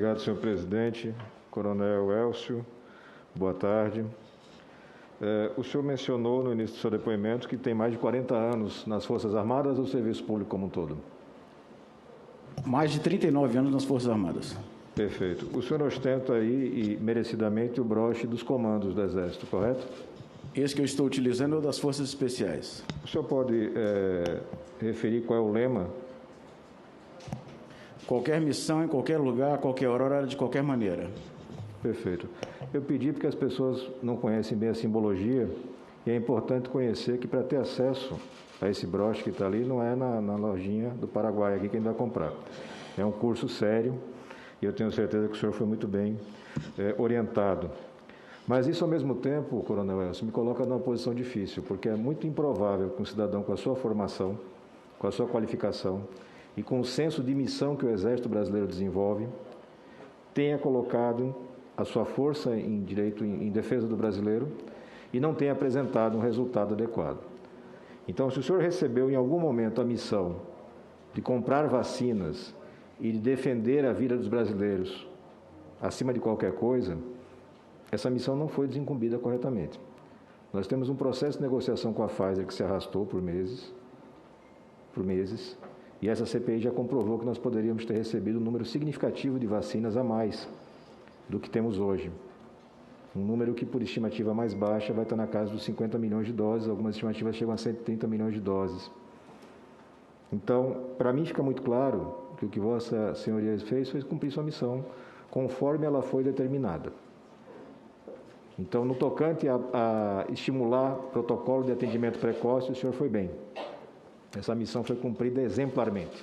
Obrigado, senhor presidente. Coronel Elcio, boa tarde. O senhor mencionou no início do seu depoimento que tem mais de 40 anos nas Forças Armadas ou Serviço Público como um todo? Mais de 39 anos nas Forças Armadas. Perfeito. O senhor ostenta aí, e merecidamente, o broche dos comandos do Exército, correto? Esse que eu estou utilizando é o das Forças Especiais. O senhor pode referir qual é o lema? Qualquer missão, em qualquer lugar, a qualquer hora, de qualquer maneira. Perfeito. Eu pedi porque as pessoas não conhecem bem a simbologia e é importante conhecer que para ter acesso a esse broche que está ali não é na lojinha do Paraguai aqui que a gente vai comprar. É um curso sério e eu tenho certeza que o senhor foi muito bem orientado. Mas isso, ao mesmo tempo, Coronel Elcio, me coloca numa posição difícil, porque é muito improvável que um cidadão com a sua formação, com a sua qualificação e com o senso de missão que o Exército Brasileiro desenvolve, tenha colocado a sua força em direito, em defesa do brasileiro e não tenha apresentado um resultado adequado. Então, se o senhor recebeu em algum momento a missão de comprar vacinas e de defender a vida dos brasileiros acima de qualquer coisa, essa missão não foi desincumbida corretamente. Nós temos um processo de negociação com a Pfizer que se arrastou por meses, e essa CPI já comprovou que nós poderíamos ter recebido um número significativo de vacinas a mais do que temos hoje. Um número que, por estimativa mais baixa, vai estar na casa dos 50 milhões de doses, algumas estimativas chegam a 130 milhões de doses. Então, para mim fica muito claro que o que Vossa Senhoria fez foi cumprir sua missão, conforme ela foi determinada. Então, no tocante a estimular protocolo de atendimento precoce, o senhor foi bem. Essa missão foi cumprida exemplarmente.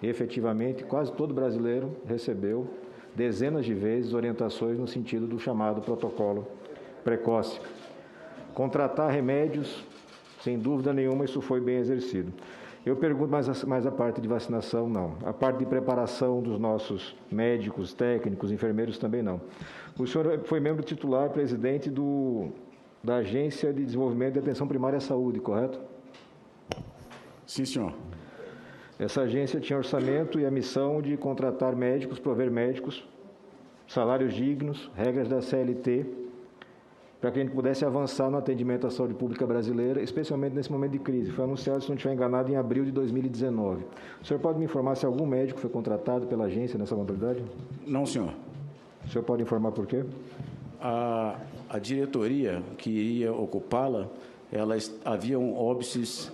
E, efetivamente, quase todo brasileiro recebeu dezenas de vezes orientações no sentido do chamado protocolo precoce. Contratar remédios, sem dúvida nenhuma, isso foi bem exercido. Eu pergunto mais a parte de vacinação, não. A parte de preparação dos nossos médicos, técnicos, enfermeiros, também não. O senhor foi membro titular, presidente da Agência de Desenvolvimento de Atenção Primária à Saúde, correto? Sim, senhor. Essa agência tinha orçamento e a missão de contratar médicos, prover médicos, salários dignos, regras da CLT, para que a gente pudesse avançar no atendimento à saúde pública brasileira, especialmente nesse momento de crise. Foi anunciado, se não estiver enganado, em abril de 2019. O senhor pode me informar se algum médico foi contratado pela agência nessa modalidade? Não, senhor. O senhor pode informar por quê? A diretoria que iria ocupá-la, haviam óbices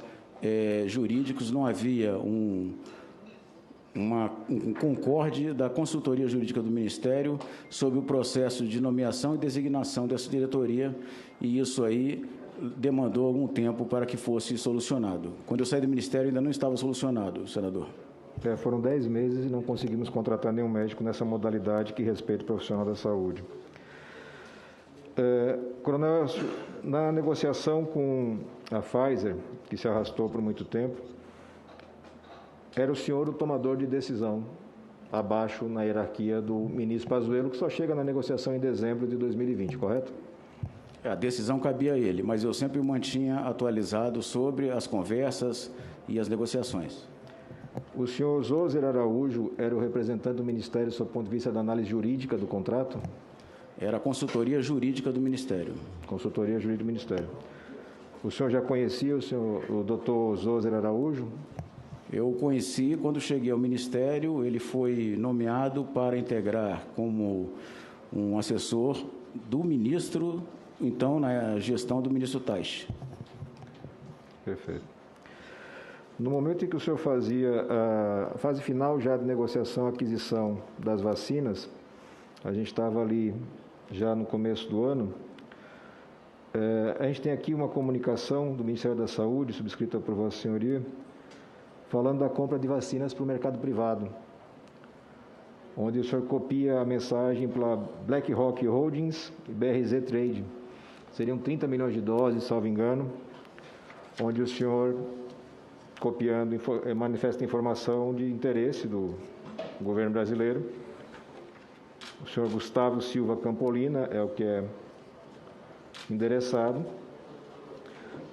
jurídicos, não havia um concorde da consultoria jurídica do Ministério sobre o processo de nomeação e designação dessa diretoria, e isso aí demandou algum tempo para que fosse solucionado. Quando eu saí do Ministério ainda não estava solucionado, senador. Foram 10 meses e não conseguimos contratar nenhum médico nessa modalidade que respeita o profissional da saúde. Coronel, na negociação com a Pfizer, que se arrastou por muito tempo, era o senhor o tomador de decisão, abaixo na hierarquia do ministro Pazuello, que só chega na negociação em dezembro de 2020, correto? A decisão cabia a ele, mas eu sempre o mantinha atualizado sobre as conversas e as negociações. O senhor Zoser Araújo era o representante do Ministério, do ponto de vista da análise jurídica do contrato? Era a consultoria jurídica do Ministério. Consultoria jurídica do Ministério. O senhor já conhecia o doutor Zoser Araújo? Eu o conheci quando cheguei ao Ministério. Ele foi nomeado para integrar como um assessor do ministro, então, na gestão do ministro Taixe. Perfeito. No momento em que o senhor fazia a fase final já de negociação e aquisição das vacinas, a gente estava ali já no começo do ano, a gente tem aqui uma comunicação do Ministério da Saúde, subscrita por Vossa Senhoria, falando da compra de vacinas para o mercado privado, onde o senhor copia a mensagem para BlackRock Holdings e BRZ Trade. Seriam 30 milhões de doses, salvo engano, onde o senhor, copiando, manifesta informação de interesse do governo brasileiro. O senhor Gustavo Silva Campolina é o que é endereçado.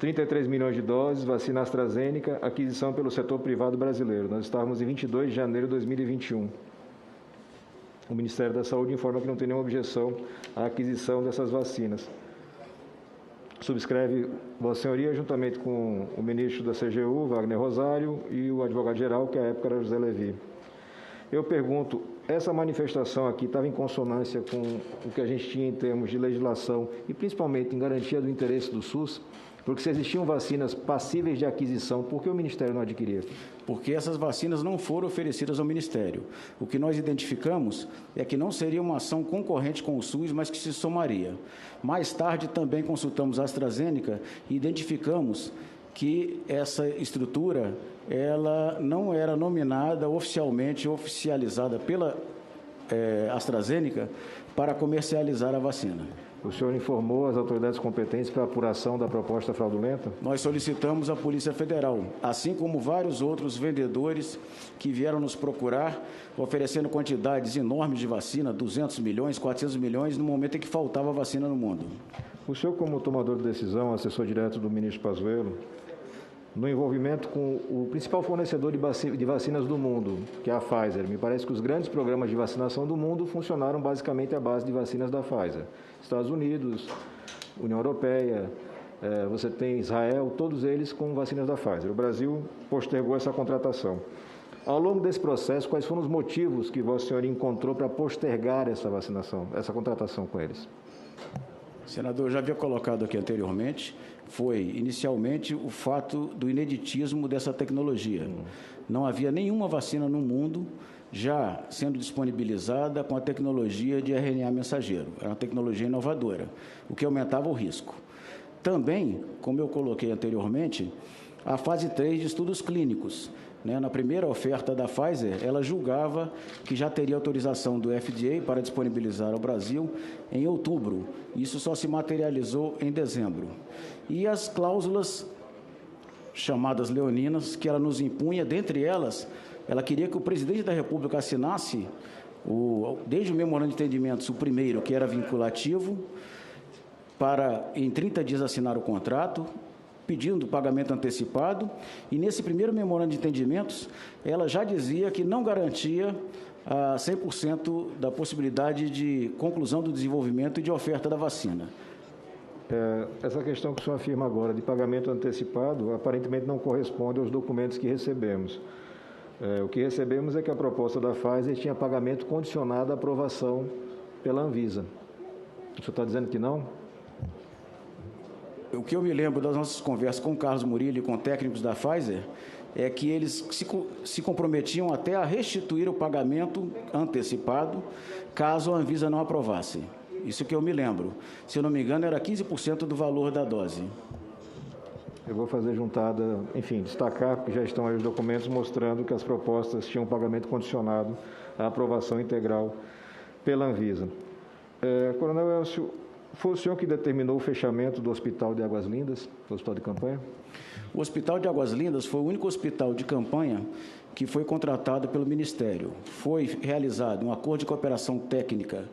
33 milhões de doses, vacina AstraZeneca, aquisição pelo setor privado brasileiro. Nós estávamos em 22 de janeiro de 2021. O Ministério da Saúde informa que não tem nenhuma objeção à aquisição dessas vacinas. Subscreve Vossa Senhoria, juntamente com o ministro da CGU, Wagner Rosário, e o advogado-geral, que à época era José Levi. Eu pergunto, essa manifestação aqui estava em consonância com o que a gente tinha em termos de legislação e principalmente em garantia do interesse do SUS? Porque se existiam vacinas passíveis de aquisição, por que o Ministério não adquiria? Porque essas vacinas não foram oferecidas ao Ministério. O que nós identificamos é que não seria uma ação concorrente com o SUS, mas que se somaria. Mais tarde também consultamos a AstraZeneca e identificamos que essa estrutura ela não era nominada oficialmente, oficializada pela AstraZeneca para comercializar a vacina. O senhor informou as autoridades competentes para a apuração da proposta fraudulenta? Nós solicitamos à Polícia Federal, assim como vários outros vendedores que vieram nos procurar, oferecendo quantidades enormes de vacina, 200 milhões, 400 milhões, no momento em que faltava vacina no mundo. O senhor, como tomador de decisão, assessor direto do ministro Pazuello, no envolvimento com o principal fornecedor de vacinas do mundo, que é a Pfizer, me parece que os grandes programas de vacinação do mundo funcionaram basicamente à base de vacinas da Pfizer. Estados Unidos, União Europeia, você tem Israel, todos eles com vacinas da Pfizer. O Brasil postergou essa contratação. Ao longo desse processo, quais foram os motivos que Vossa Senhoria encontrou para postergar essa vacinação, essa contratação com eles? Senador, eu já havia colocado aqui anteriormente, foi inicialmente o fato do ineditismo dessa tecnologia. Não havia nenhuma vacina no mundo já sendo disponibilizada com a tecnologia de RNA mensageiro. Era uma tecnologia inovadora, o que aumentava o risco. Também, como eu coloquei anteriormente, a fase 3 de estudos clínicos. Na primeira oferta da Pfizer, ela julgava que já teria autorização do FDA para disponibilizar ao Brasil em outubro. Isso só se materializou em dezembro. E as cláusulas chamadas leoninas, que ela nos impunha, dentre elas, ela queria que o presidente da República assinasse, desde o memorando de entendimentos, o primeiro, que era vinculativo, para, em 30 dias, assinar o contrato, pedindo pagamento antecipado, e nesse primeiro memorando de entendimentos, ela já dizia que não garantia 100% da possibilidade de conclusão do desenvolvimento e de oferta da vacina. Essa questão que o senhor afirma agora, de pagamento antecipado, aparentemente não corresponde aos documentos que recebemos. O que recebemos é que a proposta da Pfizer tinha pagamento condicionado à aprovação pela Anvisa. O senhor está dizendo que não? O que eu me lembro das nossas conversas com o Carlos Murillo e com técnicos da Pfizer é que eles se comprometiam até a restituir o pagamento antecipado caso a Anvisa não aprovasse. Isso que eu me lembro. Se eu não me engano, era 15% do valor da dose. Eu vou fazer juntada, enfim, destacar, porque já estão aí os documentos mostrando que as propostas tinham pagamento condicionado à aprovação integral pela Anvisa. Coronel Elcio, foi o senhor que determinou o fechamento do Hospital de Águas Lindas, do Hospital de Campanha? O Hospital de Águas Lindas foi o único hospital de campanha que foi contratado pelo Ministério. Foi realizado um acordo de cooperação técnica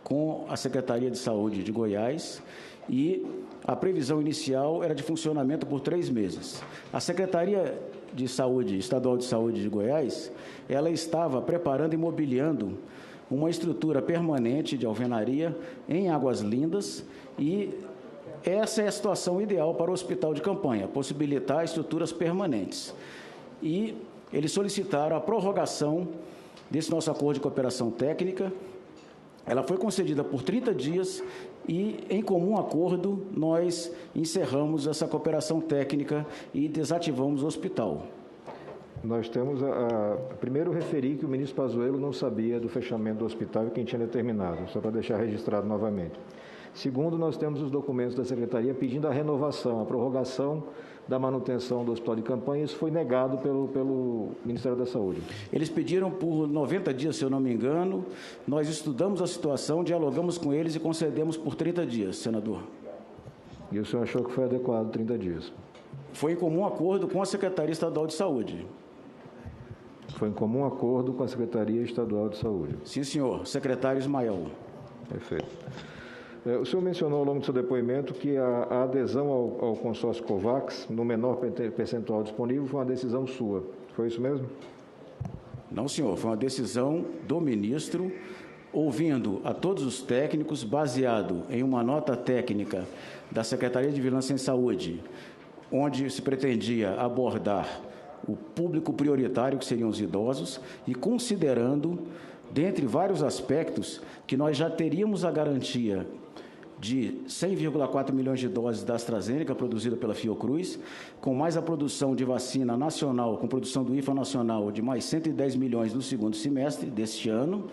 com a Secretaria de Saúde de Goiás e a previsão inicial era de funcionamento por 3 meses. A Secretaria de Saúde, Estadual de Saúde de Goiás, ela estava preparando e mobiliando uma estrutura permanente de alvenaria em Águas Lindas e essa é a situação ideal para o hospital de campanha, possibilitar estruturas permanentes. E eles solicitaram a prorrogação desse nosso acordo de cooperação técnica. Ela foi concedida por 30 dias e, em comum acordo, nós encerramos essa cooperação técnica e desativamos o hospital. Nós temos primeiro referi que o ministro Pazuello não sabia do fechamento do hospital e quem tinha determinado, só para deixar registrado novamente. Segundo, nós temos os documentos da Secretaria pedindo a renovação, a prorrogação da manutenção do hospital de campanha, isso foi negado pelo Ministério da Saúde. Eles pediram por 90 dias, se eu não me engano, nós estudamos a situação, dialogamos com eles e concedemos por 30 dias, senador. E o senhor achou que foi adequado 30 dias? Foi em comum acordo com a Secretaria Estadual de Saúde. Foi em comum acordo com a Secretaria Estadual de Saúde? Sim, senhor. Secretário Ismael. Perfeito. O senhor mencionou ao longo do seu depoimento que a adesão ao consórcio COVAX, no menor percentual disponível, foi uma decisão sua. Foi isso mesmo? Não, senhor. Foi uma decisão do ministro ouvindo a todos os técnicos, baseado em uma nota técnica da Secretaria de Vigilância em Saúde, onde se pretendia abordar o público prioritário, que seriam os idosos, e considerando, dentre vários aspectos, que nós já teríamos a garantia de 100,4 milhões de doses da AstraZeneca produzida pela Fiocruz, com mais a produção de vacina nacional, com produção do IFA nacional de mais 110 milhões no segundo semestre deste ano,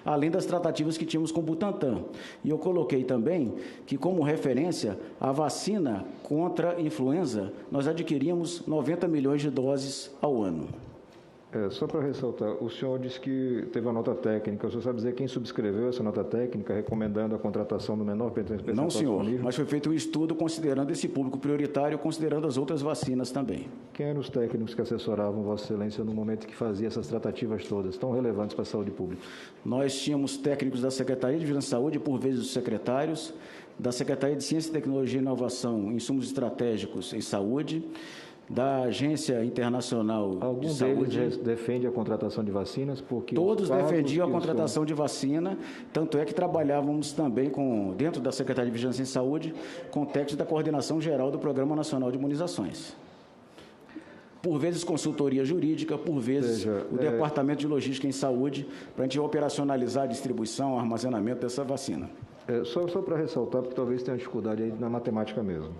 além das tratativas que tínhamos com o Butantan. E eu coloquei também que, como referência, a vacina contra a influenza, nós adquiríamos 90 milhões de doses ao ano. Só para ressaltar, o senhor disse que teve a nota técnica. O senhor sabe dizer quem subscreveu essa nota técnica, recomendando a contratação do menor percentual? Não, senhor, mas foi feito um estudo considerando esse público prioritário, considerando as outras vacinas também. Quem eram os técnicos que assessoravam Vossa Excelência no momento que fazia essas tratativas todas, tão relevantes para a saúde pública? Nós tínhamos técnicos da Secretaria de Vigilância e Saúde, por vezes os secretários, da Secretaria de Ciência, Tecnologia e Inovação, Insumos Estratégicos em Saúde, da Agência Internacional de Saúde. Algum deles defende a contratação de vacinas? Porque todos defendiam a contratação de vacina, tanto é que trabalhávamos também dentro da Secretaria de Vigilância em Saúde, com técnicos da Coordenação Geral do Programa Nacional de Imunizações. Por vezes consultoria jurídica, por vezes o Departamento de Logística em Saúde, para a gente operacionalizar a distribuição, o armazenamento dessa vacina. Só para ressaltar, porque talvez tenha dificuldade aí na matemática mesmo.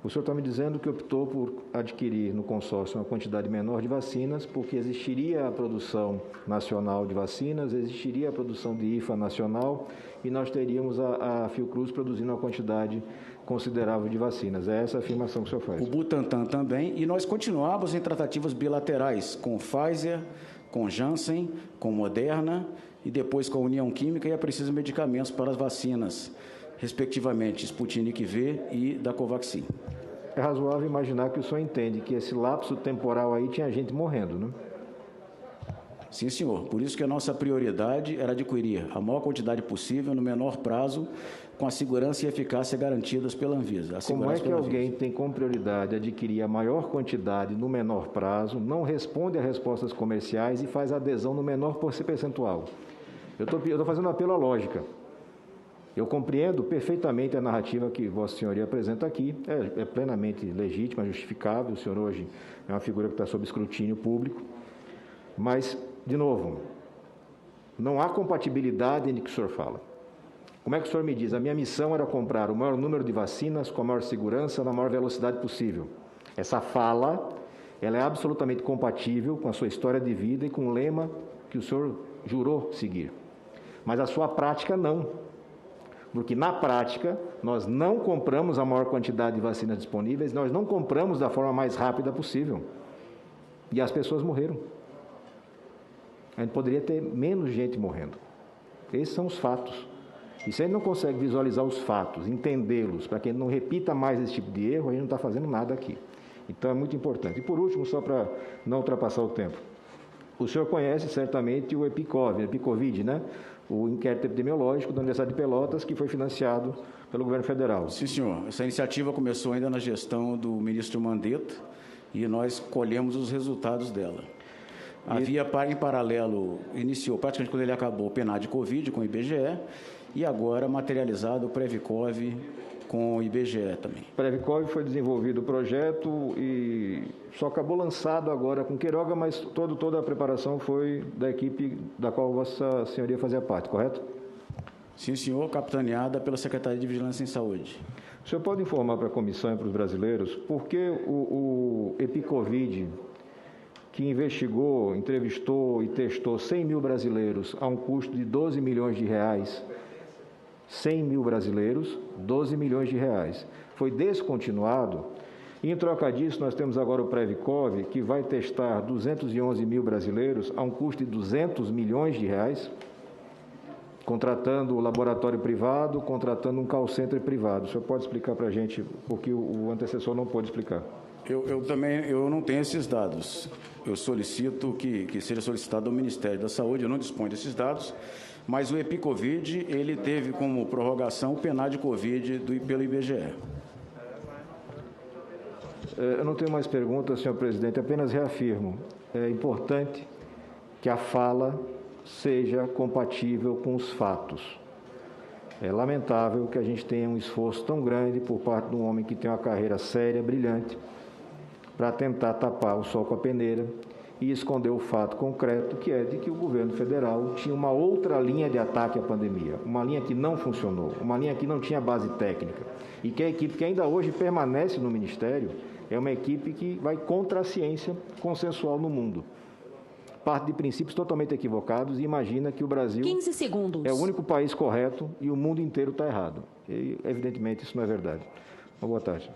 O senhor está me dizendo que optou por adquirir no consórcio uma quantidade menor de vacinas, porque existiria a produção nacional de vacinas, existiria a produção de IFA nacional e nós teríamos a Fiocruz produzindo uma quantidade considerável de vacinas. É essa a afirmação que o senhor faz? O Butantan também, e nós continuávamos em tratativas bilaterais com Pfizer, com Janssen, com Moderna e depois com a União Química e a Precisa Medicamentos para as vacinas, respectivamente Sputnik V e da Covaxin. É razoável imaginar que o senhor entende que esse lapso temporal aí tinha gente morrendo, né? Sim, senhor. Por isso que a nossa prioridade era adquirir a maior quantidade possível, no menor prazo, com a segurança e eficácia garantidas pela Anvisa. Como é que alguém tem como prioridade adquirir a maior quantidade no menor prazo, não responde a respostas comerciais e faz adesão no menor percentual? Eu estou fazendo um apelo à lógica. Eu compreendo perfeitamente a narrativa que Vossa Senhoria apresenta aqui, é plenamente legítima, justificável, o senhor hoje é uma figura que está sob escrutínio público, mas, de novo, não há compatibilidade entre o que o senhor fala. Como é que o senhor me diz? A minha missão era comprar o maior número de vacinas com a maior segurança, na maior velocidade possível. Essa fala, ela é absolutamente compatível com a sua história de vida e com o lema que o senhor jurou seguir. Mas a sua prática não. Porque, na prática, nós não compramos a maior quantidade de vacinas disponíveis, nós não compramos da forma mais rápida possível. E as pessoas morreram. A gente poderia ter menos gente morrendo. Esses são os fatos. E se a gente não consegue visualizar os fatos, entendê-los, para que a gente não repita mais esse tipo de erro, a gente não está fazendo nada aqui. Então, é muito importante. E, por último, só para não ultrapassar o tempo. O senhor conhece, certamente, o EpiCovid, né? O inquérito epidemiológico da Universidade de Pelotas, que foi financiado pelo governo federal. Sim, senhor. Essa iniciativa começou ainda na gestão do ministro Mandetta e nós colhemos os resultados dela. Havia, em paralelo, iniciou, praticamente quando ele acabou, o PNAD Covid com o IBGE e agora materializado o Previcov com o IBGE também. Previcov foi desenvolvido o projeto e só acabou lançado agora com Queiroga, mas toda a preparação foi da equipe da qual Vossa Senhoria fazia parte, correto? Sim, senhor, capitaneada pela Secretaria de Vigilância em Saúde. O senhor pode informar para a comissão e para os brasileiros por que o EpiCovid, que investigou, entrevistou e testou 100 mil brasileiros a um custo de 12 milhões de reais, 100 mil brasileiros, 12 milhões de reais. Foi descontinuado. Em troca disso, nós temos agora o Previcov, que vai testar 211 mil brasileiros a um custo de 200 milhões de reais, contratando o laboratório privado, contratando um call center privado. O senhor pode explicar para a gente por que o antecessor não pôde explicar? Eu não tenho esses dados. Eu solicito que seja solicitado ao Ministério da Saúde, eu não disponho desses dados, mas o EpiCovid, ele teve como prorrogação o PNAD Covid pelo IBGE. Eu não tenho mais perguntas, senhor presidente, apenas reafirmo. É importante que a fala seja compatível com os fatos. É lamentável que a gente tenha um esforço tão grande por parte de um homem que tem uma carreira séria, brilhante, para tentar tapar o sol com a peneira e esconder o fato concreto, que é de que o governo federal tinha uma outra linha de ataque à pandemia, uma linha que não funcionou, uma linha que não tinha base técnica, e que a equipe que ainda hoje permanece no Ministério é uma equipe que vai contra a ciência consensual no mundo. Parte de princípios totalmente equivocados e imagina que o Brasil 15 segundos. É o único país correto e o mundo inteiro está errado. E, evidentemente, isso não é verdade. Uma boa tarde.